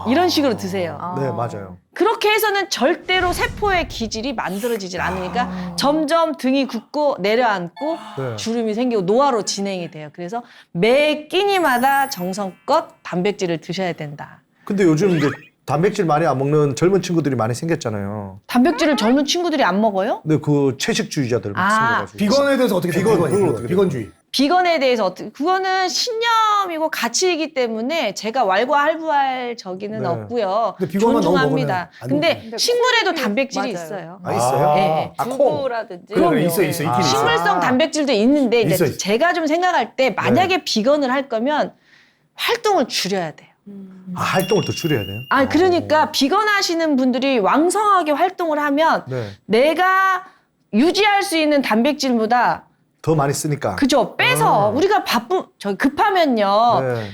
이런 식으로 드세요. 네, 맞아요. 그렇게 해서는 절대로 세포의 기질이 만들어지질 않으니까 점점 등이 굳고 내려앉고 네. 주름이 생기고 노화로 진행이 돼요. 그래서 매 끼니마다 정성껏 단백질을 드셔야 된다. 근데 요즘 이제 단백질 많이 안 먹는 젊은 친구들이 많이 생겼잖아요. 단백질을 젊은 친구들이 안 먹어요? 근데 그 채식주의자들 막 아, 생겨가지고. 비건에 대해서 어떻게 비건, 생각해요? 그건 어떻게 비건주의. 비건에 대해서 어떻게 그거는 신념이고 가치이기 때문에 제가 왈가왈부할 저기는 네. 없고요. 근데 비건만 너무 존중합니다. 먹으면 안 근데 되는데. 식물에도 단백질이 맞아요. 있어요. 아, 있어요? 네. 아, 콩. 두부라든지. 그래, 있어, 있긴 있어. 식물성 단백질도 있는데 이제 있어, 있어. 제가 좀 생각할 때 만약에 비건을 할 거면 활동을 줄여야 돼요. 아, 활동을 더 줄여야 돼요? 아, 그러니까 비건 하시는 분들이 왕성하게 활동을 하면 네. 내가 유지할 수 있는 단백질보다 더 많이 쓰니까. 그죠? 빼서 우리가 급하면요. 네.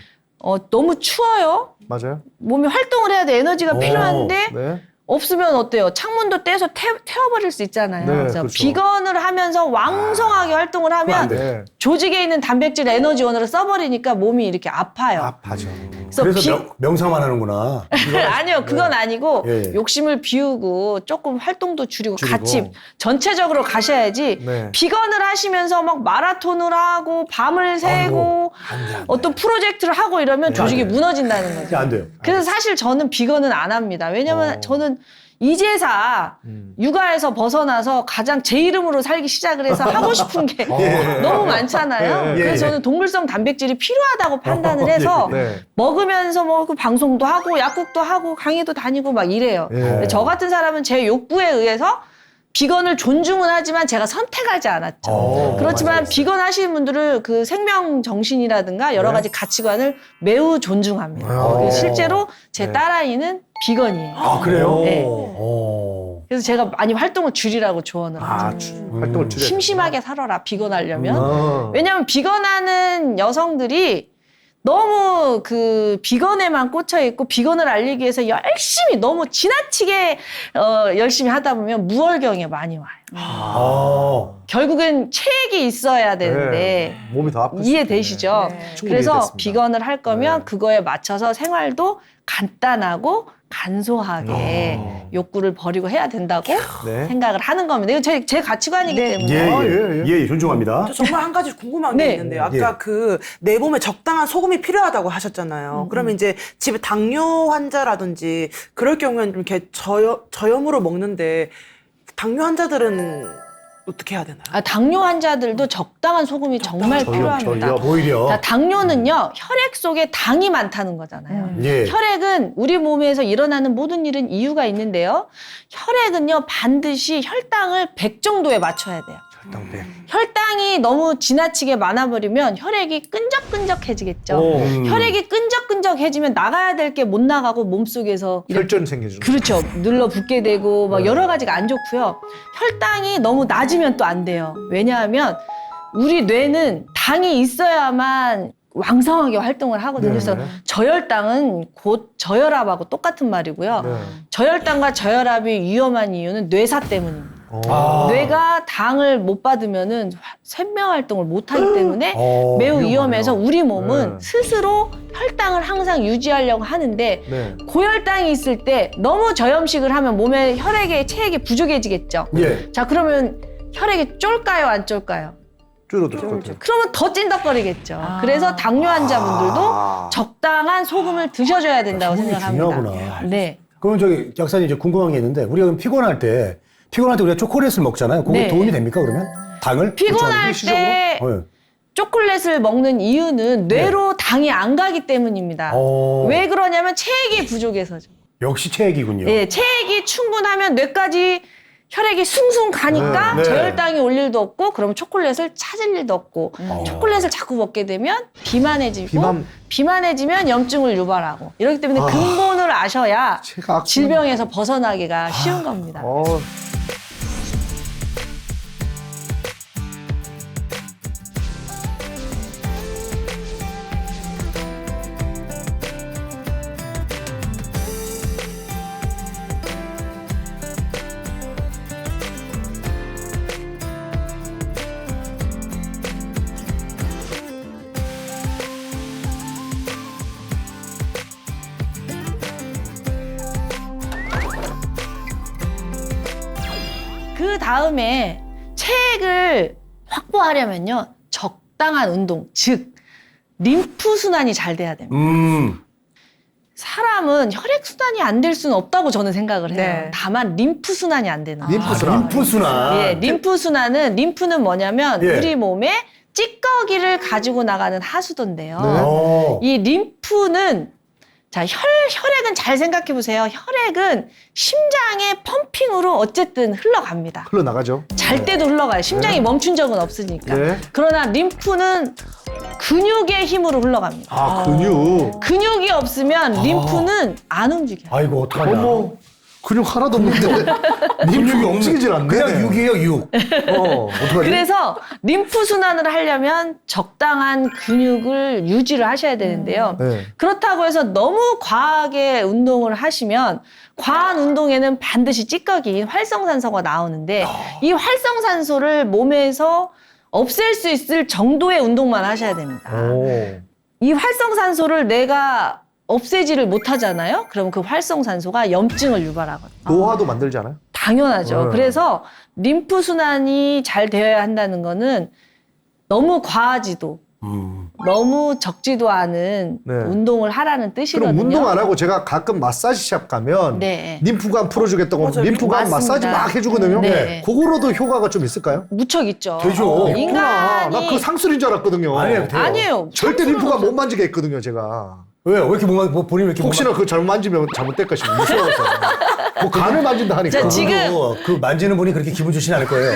너무 추워요. 맞아요. 몸이 활동을 해야 돼. 에너지가 필요한데 네. 없으면 어때요? 창문도 떼서 태워버릴 수 있잖아요. 네, 그래서 그렇죠. 비건을 하면서 왕성하게 활동을 하면 네. 조직에 있는 단백질 에너지원으로 써버리니까 몸이 이렇게 아파요. 아파죠. 그래서 명상만 하는구나. 아니요, 그건 아니고 예, 예. 욕심을 비우고 조금 활동도 줄이고 줄이고. 같이 전체적으로 가셔야지. 네. 비건을 하시면서 막 마라톤을 하고 밤을 새고 안 돼, 안 돼. 어떤 프로젝트를 하고 이러면 조직이 안 돼. 무너진다는 거죠. 안 돼요. 그래서 사실 저는 비건은 안 합니다. 왜냐면 저는 이제사 육아에서 벗어나서 가장 제 이름으로 살기 시작을 해서 하고 싶은 게 너무 많잖아요. 예, 그래서 예. 저는 동물성 단백질이 필요하다고 판단을 해서 네. 먹으면서 뭐 그 방송도 하고 약국도 하고 강의도 다니고 막 이래요. 예. 근데 저 같은 사람은 제 욕구에 의해서 비건을 존중은 하지만 제가 선택하지 않았죠. 그렇지만 비건 하시는 분들은 그 생명 정신이라든가 여러 가지 가치관을 매우 존중합니다. 그래서 실제로 제 딸아이는 비건이에요. 아, 그래요? 네. 오. 그래서 제가 많이 활동을 줄이라고 조언을 하죠. 활동을 줄여야 심심하게 살아라, 비건 하려면. 아. 왜냐하면 비건하는 여성들이 너무 그 비건에만 꽂혀 있고 비건을 알리기 위해서 열심히 너무 지나치게 열심히 하다 보면 무월경에 많이 와요. 아. 결국엔 체액이 있어야 되는데 네. 몸이 더 아플 수 이해되시죠? 있네. 충분히 그래서 이해됐습니다. 비건을 할 거면 네. 그거에 맞춰서 생활도 간단하고 간소하게 욕구를 버리고 해야 된다고 네. 생각을 하는 겁니다. 이거 제 가치관이기 때문에. 예, 아, 예, 예, 예, 존중합니다. 저 정말 한 가지 궁금한 게 네. 있는데요. 아까 예. 그 내 몸에 적당한 소금이 필요하다고 하셨잖아요. 그러면 이제 집에 당뇨 환자라든지 그럴 경우에는 좀 이렇게 저염으로 먹는데 당뇨 환자들은 어떻게 해야 되나요? 당뇨 환자들도 적당한 소금이 정말 필요합니다. 오히려. 자, 당뇨는요, 혈액 속에 당이 많다는 거잖아요. 예. 혈액은 우리 몸에서 일어나는 모든 일은 이유가 있는데요. 혈액은요, 반드시 혈당을 100 정도에 맞춰야 돼요. 혈당이 너무 지나치게 많아버리면 혈액이 끈적끈적해지겠죠. 혈액이 끈적끈적해지면 나가야 될 게 못 나가고 몸속에서 혈전 생겨지는 그렇죠. 눌러붙게 되고 막 여러 가지가 안 좋고요. 혈당이 너무 낮으면 또 안 돼요. 왜냐하면 우리 뇌는 당이 있어야만 왕성하게 활동을 하거든요. 그래서 저혈당은 곧 저혈압하고 똑같은 말이고요. 저혈당과 저혈압이 위험한 이유는 뇌사 때문입니다. 뇌가 당을 못 받으면은 쇳명 활동을 못 하기 때문에 매우 위험해서 우리 몸은 스스로 혈당을 항상 유지하려고 하는데 고혈당이 있을 때 너무 저염식을 하면 몸에 혈액의 체액이 부족해지겠죠. 예. 자, 그러면 혈액이 쫄까요, 안 쫄까요? 줄어들 것 같아요. 그러면 더 찐덕거리겠죠. 그래서 당뇨 환자분들도 적당한 소금을 드셔줘야 된다고 소금이 생각합니다. 중요하구나. 네. 그러면 저기 약사님 이제 궁금한 게 있는데 우리가 그럼 피곤할 때 우리가 초콜릿을 먹잖아요. 그게 네. 도움이 됩니까 그러면? 당을 피곤할 때 네. 초콜릿을 먹는 이유는 뇌로 당이 안 가기 때문입니다. 왜 그러냐면 체액이 부족해서죠. 역시 체액이군요. 예, 체액이 충분하면 뇌까지 혈액이 숭숭 가니까 네. 저혈당이 올 일도 없고 그럼 초콜릿을 찾을 일도 없고 초콜릿을 자꾸 먹게 되면 비만해지고 비만해지면 염증을 유발하고 이렇기 때문에 근본을 아셔야 질병에서 벗어나기가 쉬운 겁니다. 그 다음에 체액을 확보하려면요, 적당한 운동, 즉 림프 순환이 잘 돼야 됩니다. 사람은 혈액 순환이 안 될 수는 없다고 저는 생각을 해요. 네. 다만 림프 순환이 안 되는 거예요. 림프 순환. 예, 림프는 뭐냐면 예. 우리 몸에 찌꺼기를 가지고 나가는 하수도인데요. 오. 이 림프는 자, 혈액은 잘 생각해 보세요. 혈액은 심장의 펌핑으로 어쨌든 흘러갑니다. 흘러나가죠. 잘 때도 흘러가요. 심장이 멈춘 적은 없으니까. 네. 그러나 림프는 근육의 힘으로 흘러갑니다. 근육. 근육이 없으면 림프는 안 움직여요. 아이고 어떡하냐. 어머, 근육 하나도 없는데. 근육이 움직이질 않네. 그냥 육이에요 육. 어떡하지? 그래서 림프 순환을 하려면 적당한 근육을 유지를 하셔야 되는데요. 네. 그렇다고 해서 너무 과하게 운동을 하시면 과한 운동에는 반드시 찌꺼기인 활성산소가 나오는데 이 활성산소를 몸에서 없앨 수 있을 정도의 운동만 하셔야 됩니다. 이 활성산소를 내가 없애지를 못하잖아요. 그럼 그 활성산소가 염증을 유발하거든요. 노화도 만들지 않아요? 당연하죠. 그래서 림프 순환이 잘 되어야 한다는 거는 너무 과하지도 너무 적지도 않은 네. 운동을 하라는 뜻이거든요. 그럼 운동 안 하고 제가 가끔 마사지샵 가면 네. 림프관 풀어주겠다고 맞아요. 림프관 맞습니다. 마사지 막 해주거든요. 네. 그거로도 효과가 좀 있을까요? 무척 있죠. 되죠. 인간이 나 그 상술인 줄 알았거든요. 아니에요, 돼요. 아니에요. 절대 림프관 못 만지게 했거든요, 제가. 왜요? 왜 이렇게 본인 왜 이렇게 혹시나 그거 잘못 만지면 잘못될까 싶어 무서워서. 뭐 간을 만진다 하니까. 자, 지금 그 만지는 분이 그렇게 기분 좋지는 않을 거예요.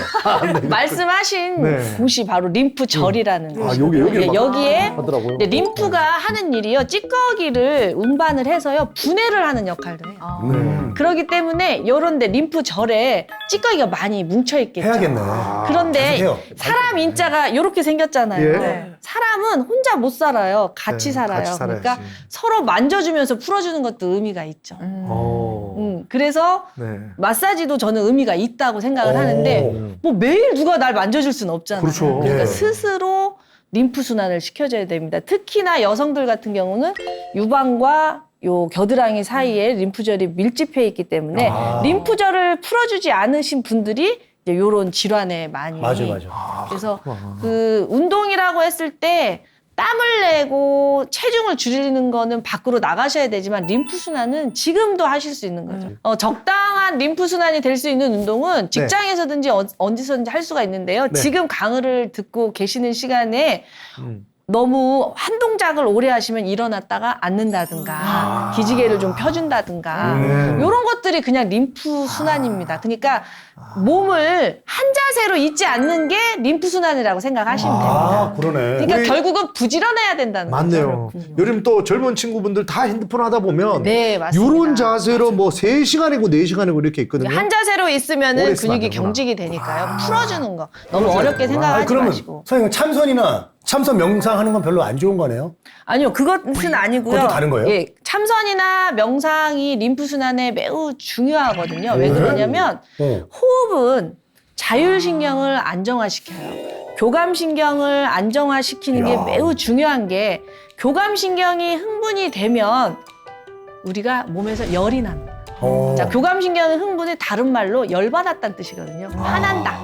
말씀하신 네. 곳이 바로 림프절이라는 아, 곳이에요. 여기를 예, 막 여기에 하더라고요. 근데 림프가 하는 일이요, 찌꺼기를 운반을 해서요 분해를 하는 역할도 해요. 그렇기 때문에 이런데 림프절에 찌꺼기가 많이 뭉쳐 있겠죠. 해야겠네. 그런데 계속 해요. 사람 인자가 이렇게 생겼잖아요. 예. 네. 사람은 혼자 못 살아요. 같이 네, 살아요. 같이 살아야지. 그러니까 서로 만져주면서 풀어주는 것도 의미가 있죠. 그래서 네. 마사지도 저는 의미가 있다고 생각을 하는데 뭐 매일 누가 날 만져줄 수는 없잖아요. 그렇죠. 그러니까 예. 스스로 림프 순환을 시켜줘야 됩니다. 특히나 여성들 같은 경우는 유방과 요 겨드랑이 사이에 림프절이 밀집해 있기 때문에 림프절을 풀어주지 않으신 분들이 이제 요런 질환에 많이. 맞아. 그래서 그 운동이라고 했을 때 땀을 내고 체중을 줄이는 거는 밖으로 나가셔야 되지만 림프 순환은 지금도 하실 수 있는 거죠. 적당한 건강한 림프 순환이 될 수 있는 운동은 직장에서든지 언제서든지 할 수가 있는데요. 지금 강의를 듣고 계시는 시간에 너무 한 동작을 오래 하시면 일어났다가 앉는다든가 기지개를 좀 펴준다든가 이런 것들이 그냥 림프 순환입니다. 그러니까 몸을 한 자세로 있지 않는 게 림프 순환이라고 생각하시면 됩니다. 그러네. 그러니까 결국은 부지런해야 된다는 맞네요. 요즘 또 젊은 친구분들 다 핸드폰 하다 보면 네, 맞습니다. 이런 자세로 뭐 3시간이고 4시간이고 이렇게 있거든요. 한 자세로 오래 있으면은 있으면 근육이 안 되구나. 경직이 되니까요. 풀어주는 거. 너무 어렵게 생각하지 그러면 마시고. 선생님 참선 명상하는 건 별로 안 좋은 거네요? 아니요, 그것은 아니고요. 그것도 다른 거예요? 예, 참선이나 명상이 림프 순환에 매우 중요하거든요. 왜 그러냐면 호흡은 자율신경을 안정화시켜요. 교감신경을 안정화시키는 게 매우 중요한 게 교감신경이 흥분이 되면 우리가 몸에서 열이 납니다. 자, 교감신경의 흥분이 다른 말로 열받았다는 뜻이거든요. 화난다.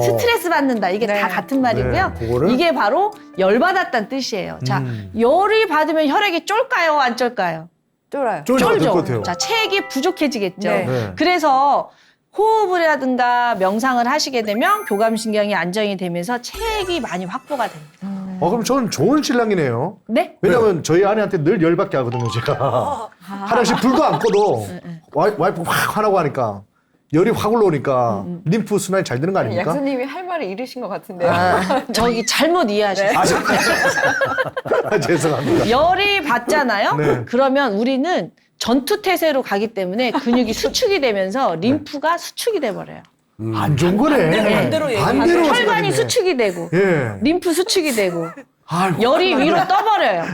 스트레스 받는다. 이게 다 같은 말이고요. 네, 그거를? 이게 바로 열받았다는 뜻이에요. 자, 열이 받으면 혈액이 쫄까요? 안 쫄까요? 쫄아요. 될 것 쫄죠. 같아요. 자, 체액이 부족해지겠죠. 네. 네. 그래서 호흡이라든가 명상을 하시게 되면 교감신경이 안정이 되면서 체액이 많이 확보가 됩니다. 그럼 저는 좋은 신랑이네요. 네? 왜냐면 저희 아내한테 늘 열받게 하거든요, 제가. 화장실 불도 안 꺼도 와이프 확 화나고 하니까 열이 확 올라오니까 림프 순환이 잘 되는 거 아닙니까? 약사님이 할 말을 잃으신 것 같은데요. 저기 잘못 이해하셨어요. 죄송합니다. 열이 받잖아요. 네. 그러면 우리는 전투태세로 가기 때문에 근육이 수축이 되면서 림프가 수축이 돼버려요. 안 좋은 거네. 반대로 얘기해. 반대로 혈관이 생각했네. 수축이 되고 예. 림프 수축이 되고 아이고, 열이 위로 떠버려요.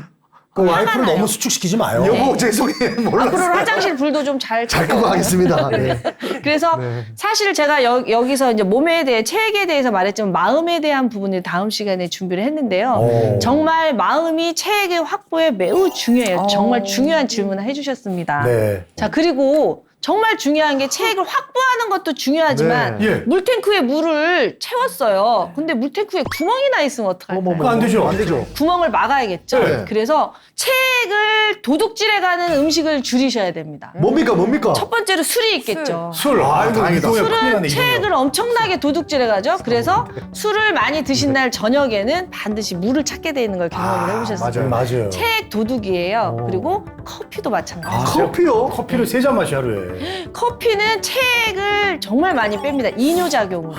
그 와이프를 나요. 너무 수축시키지 마요. 여보 죄송해요. 몰랐어요. 앞으로 화장실 불도 좀 잘 잘 끄고 하겠습니다. 네. 그래서 사실 제가 여기서 이제 몸에 대해 체액에 대해서 말했지만 마음에 대한 부분을 다음 시간에 준비를 했는데요. 정말 마음이 체액의 확보에 매우 중요해요. 정말 중요한 질문을 해주셨습니다. 네. 자, 그리고 정말 중요한 게 체액을 확보하는 것도 중요하지만 네. 예. 물탱크에 물을 채웠어요. 근데 물탱크에 구멍이 나 있으면 어떡할까요? 그거 안 되죠. 안 되죠. 구멍을 막아야겠죠. 네. 그래서 체액을 도둑질해가는 음식을 줄이셔야 됩니다. 뭡니까? 첫 번째로 술이 있겠죠. 술. 아이고, 다행이다. 이동엽 큰일 술은 났네, 이동엽. 체액을 엄청나게 도둑질해가죠. 그래서 술을 많이 드신 날 저녁에는 반드시 물을 찾게 되는 걸 경험을 해보셨어요. 맞아요. 체액 도둑이에요. 그리고 커피도 마찬가지예요. 커피요? 커피를 3잔 마시 하루에. 커피는 체액을 정말 많이 뺍니다. 이뇨작용으로.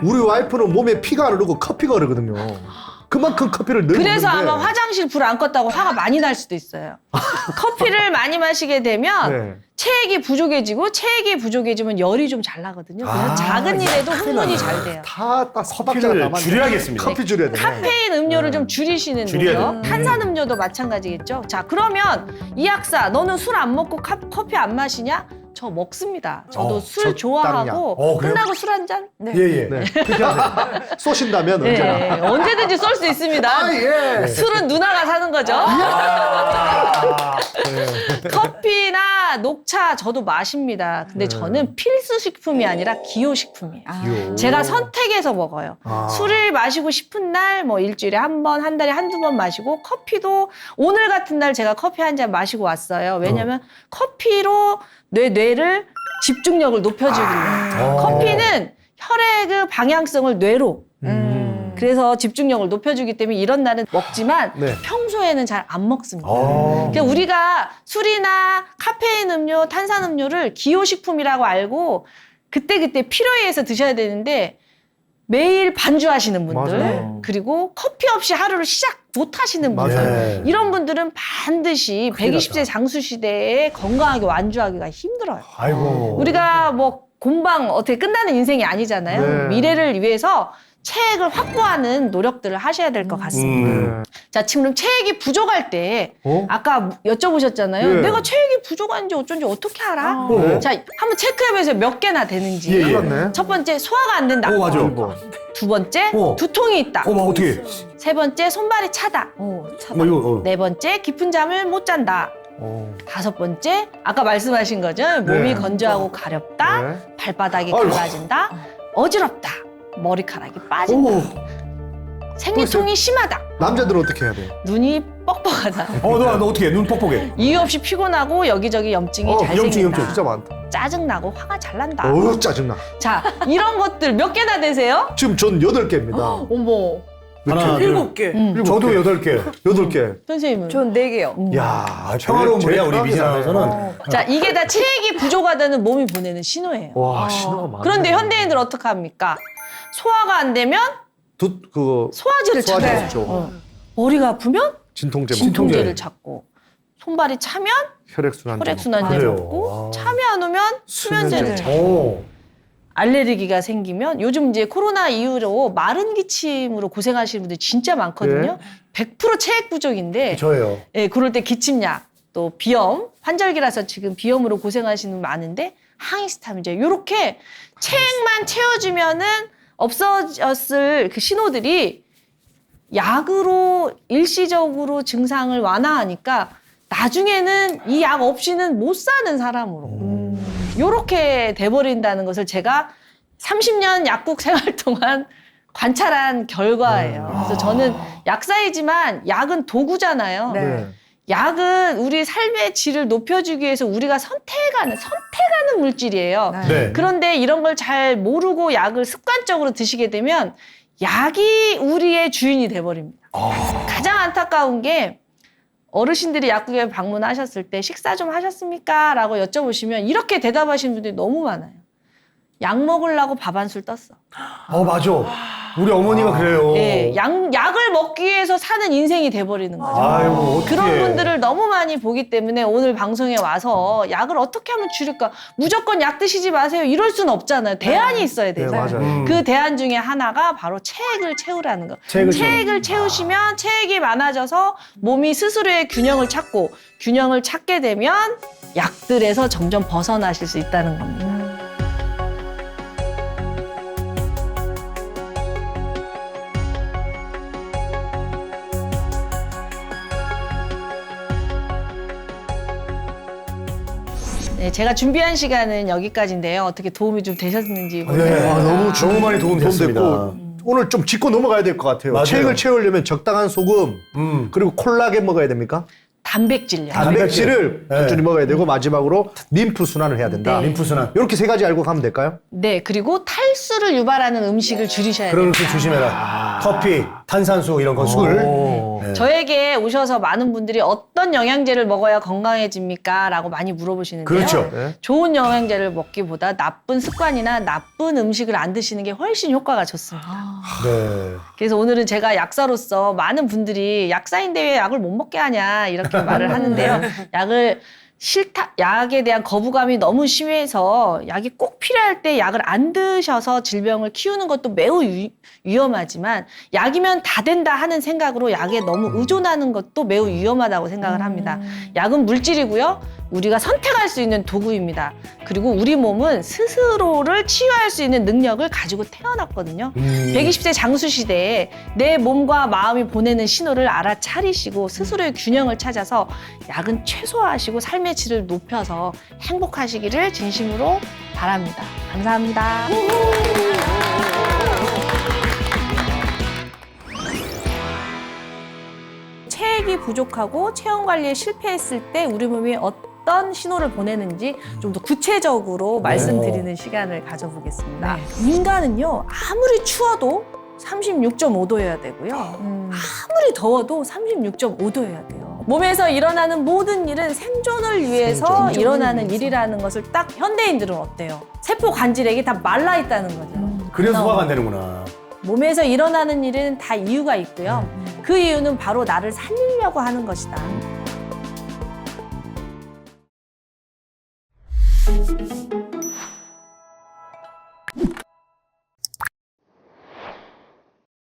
우리 와이프는 몸에 피가 안 흐르고 커피가 흐르거든요. 그만큼 커피를 늘 그래서 먹는데. 아마 화장실 불 안 껐다고 화가 많이 날 수도 있어요. 커피를 많이 마시게 되면 네. 체액이 부족해지면 열이 좀 잘 나거든요. 그래서 작은 일에도 흥분이 잘 돼요. 딱 서박자가 커피를 남았네. 줄여야겠습니다. 커피 줄여야 돼. 카페인 음료를 좀 줄이시는 줄여야 거죠. 돼. 탄산음료도 마찬가지겠죠. 자, 그러면 이 학사 너는 술 안 먹고 커피 안 마시냐? 저 먹습니다. 저도 술 적당량. 좋아하고 그래요? 끝나고 술 한 잔? 네. 예. 네. 그렇게 하세요. 쏘신다면 언제나. 네, 언제든지 쏠 수 있습니다. 아, 예. 술은 누나가 사는 거죠. 커피나 녹차 저도 마십니다. 근데 저는 필수 식품이 아니라 기호 식품이에요. 제가 선택해서 먹어요. 술을 마시고 싶은 날 뭐 일주일에 한 번, 한 달에 한두 번 마시고 커피도 오늘 같은 날 제가 커피 한 잔 마시고 왔어요. 왜냐면 커피로 뇌를 집중력을 높여주거든요. 커피는 혈액의 방향성을 뇌로 그래서 집중력을 높여주기 때문에 이런 날은 먹지만 네. 평소에는 잘 안 먹습니다. 그러니까 우리가 술이나 카페인 음료, 탄산 음료를 기호식품이라고 알고 그때그때 필요에 의해서 드셔야 되는데 매일 반주하시는 분들 맞아요. 그리고 커피 없이 하루를 시작 못 하시는 분들 맞아요. 이런 분들은 반드시 120세 장수 시대에 건강하게 완주하기가 힘들어요. 아이고. 우리가 뭐 곰방 어떻게 끝나는 인생이 아니잖아요. 네. 미래를 위해서 체액을 확보하는 노력들을 하셔야 될 것 같습니다. 자, 지금 체액이 부족할 때 아까 여쭤보셨잖아요. 예. 내가 체액이 부족한지 어쩐지 어떻게 알아? 자, 한번 체크해보세요. 몇 개나 되는지. 예. 그렇네. 첫 번째, 소화가 안 된다. 맞아. 두 번째, 어. 두통이 있다. 어떻게? 세 번째, 손발이 차다. 이거. 네 번째, 깊은 잠을 못 잔다. 다섯 번째, 아까 말씀하신 거죠. 몸이 네. 건조하고 가렵다. 발바닥이 아이고. 갈라진다. 어지럽다. 머리카락이 빠진다. 생리통이 심하다. 남자들은 어떻게 해야 돼요? 눈이 뻑뻑하다. 너 어떻게 해? 눈 뻑뻑해. 이유 없이 피곤하고 여기저기 염증이 잘 염증 생긴다. 진짜 많다. 짜증나고 화가 잘 난다. 어우 짜증나. 자, 이런 것들 몇 개나 되세요? 지금 전 8개입니다. 어머, 하나, 일곱 개. 저도 8개. 8개. 선생님은? 전 4개요. 야, 평화로운 제일 분이야, 우리 편하게 미진 사네. 아나운서는. 자, 이게 다 체액이 부족하다는 몸이 보내는 신호예요. 와, 신호가 많네. 그런데 현대인들 어떻게 합니까? 소화가 안 되면 그거 소화제를 소화제 찾아요. 먹죠. 머리가 아프면 진통제 먹죠. 진통제를 찾고, 손발이 차면 혈액순환제. 혈액순환제 그래요. 먹고, 잠이 안 오면 수면제를 수면제. 찾고. 오. 알레르기가 생기면 요즘 이제 코로나 이후로 마른 기침으로 고생하시는 분들이 진짜 많거든요. 100% 체액 부족인데 저예요. 예, 그럴 때 기침약, 또 비염, 환절기라서 지금 비염으로 고생하시는 분 많은데 항히스타민제 이렇게 체액만 채워주면은 없어졌을 그 신호들이 약으로 일시적으로 증상을 완화하니까 나중에는 이 약 없이는 못 사는 사람으로 요렇게 돼버린다는 것을 제가 30년 약국 생활 동안 관찰한 결과예요. 그래서 저는 약사이지만 약은 도구잖아요. 네. 약은 우리 삶의 질을 높여주기 위해서 우리가 선택하는 물질이에요. 네. 그런데 이런 걸 잘 모르고 약을 습관적으로 드시게 되면 약이 우리의 주인이 돼버립니다. 가장 안타까운 게 어르신들이 약국에 방문하셨을 때 식사 좀 하셨습니까? 라고 여쭤보시면 이렇게 대답하시는 분들이 너무 많아요. 약 먹으려고 밥 한 술 떴어. 맞아. 우리 어머니가 그래요. 예, 약을 먹기 위해서 사는 인생이 돼버리는 거죠. 아이고, 어떡해. 그런 분들을 너무 많이 보기 때문에 오늘 방송에 와서 약을 어떻게 하면 줄일까? 무조건 약 드시지 마세요. 이럴 수는 없잖아요. 대안이 있어야 네, 되잖아요. 맞아요. 그 대안 중에 하나가 바로 체액을 채우라는 거. 체액을 체액을 채우시면 체액이 많아져서 몸이 스스로의 균형을 찾고 균형을 찾게 되면 약들에서 점점 벗어나실 수 있다는 겁니다. 네, 제가 준비한 시간은 여기까지인데요. 어떻게 도움이 좀 되셨는지 모르겠어요. 너무 많이 도움 됐습니다. 됐고 오늘 좀 짚고 넘어가야 될 것 같아요. 맞아요. 체액을 채우려면 적당한 소금 그리고 콜라겐 먹어야 됩니까? 단백질요. 단백질을 네. 꾸준히 먹어야 되고 마지막으로 림프 순환을 해야 된다. 네. 림프 순환. 이렇게 3가지 알고 가면 될까요? 네, 그리고 탈수를 유발하는 음식을 줄이셔야 돼요. 그런 거 조심해라. 커피, 탄산수 이런 거 술. 네. 저에게 오셔서 많은 분들이 어떤 영양제를 먹어야 건강해집니까? 라고 많이 물어보시는데요. 그렇죠. 네. 좋은 영양제를 먹기보다 나쁜 습관이나 나쁜 음식을 안 드시는 게 훨씬 효과가 좋습니다. 네. 그래서 오늘은 제가 약사로서 많은 분들이 약사인데 왜 약을 못 먹게 하냐 이렇게 말을 하는데요. 약에 대한 거부감이 너무 심해서 약이 꼭 필요할 때 약을 안 드셔서 질병을 키우는 것도 매우 위험하지만 약이면 다 된다 하는 생각으로 약에 너무 의존하는 것도 매우 위험하다고 생각을 합니다. 약은 물질이고요. 우리가 선택할 수 있는 도구입니다. 그리고 우리 몸은 스스로를 치유할 수 있는 능력을 가지고 태어났거든요. 120세 장수 시대에 내 몸과 마음이 보내는 신호를 알아차리시고 스스로의 균형을 찾아서 약은 최소화하시고 삶의 질을 높여서 행복하시기를 진심으로 바랍니다. 감사합니다. 체액이 부족하고 체온 관리에 실패했을 때 우리 몸이 어떤 신호를 보내는지 좀 더 구체적으로 말씀드리는 시간을 가져보겠습니다. 인간은요, 아무리 추워도 36.5도여야 되고요. 아무리 더워도 36.5도여야 돼요. 몸에서 일어나는 모든 일은 생존을 위해서 일어나는 일이라는 것을 딱 현대인들은 어때요? 세포 관절액이 다 말라 있다는 거죠. 그래서 소화가 안 되는구나. 몸에서 일어나는 일은 다 이유가 있고요. 그 이유는 바로 나를 살리려고 하는 것이다.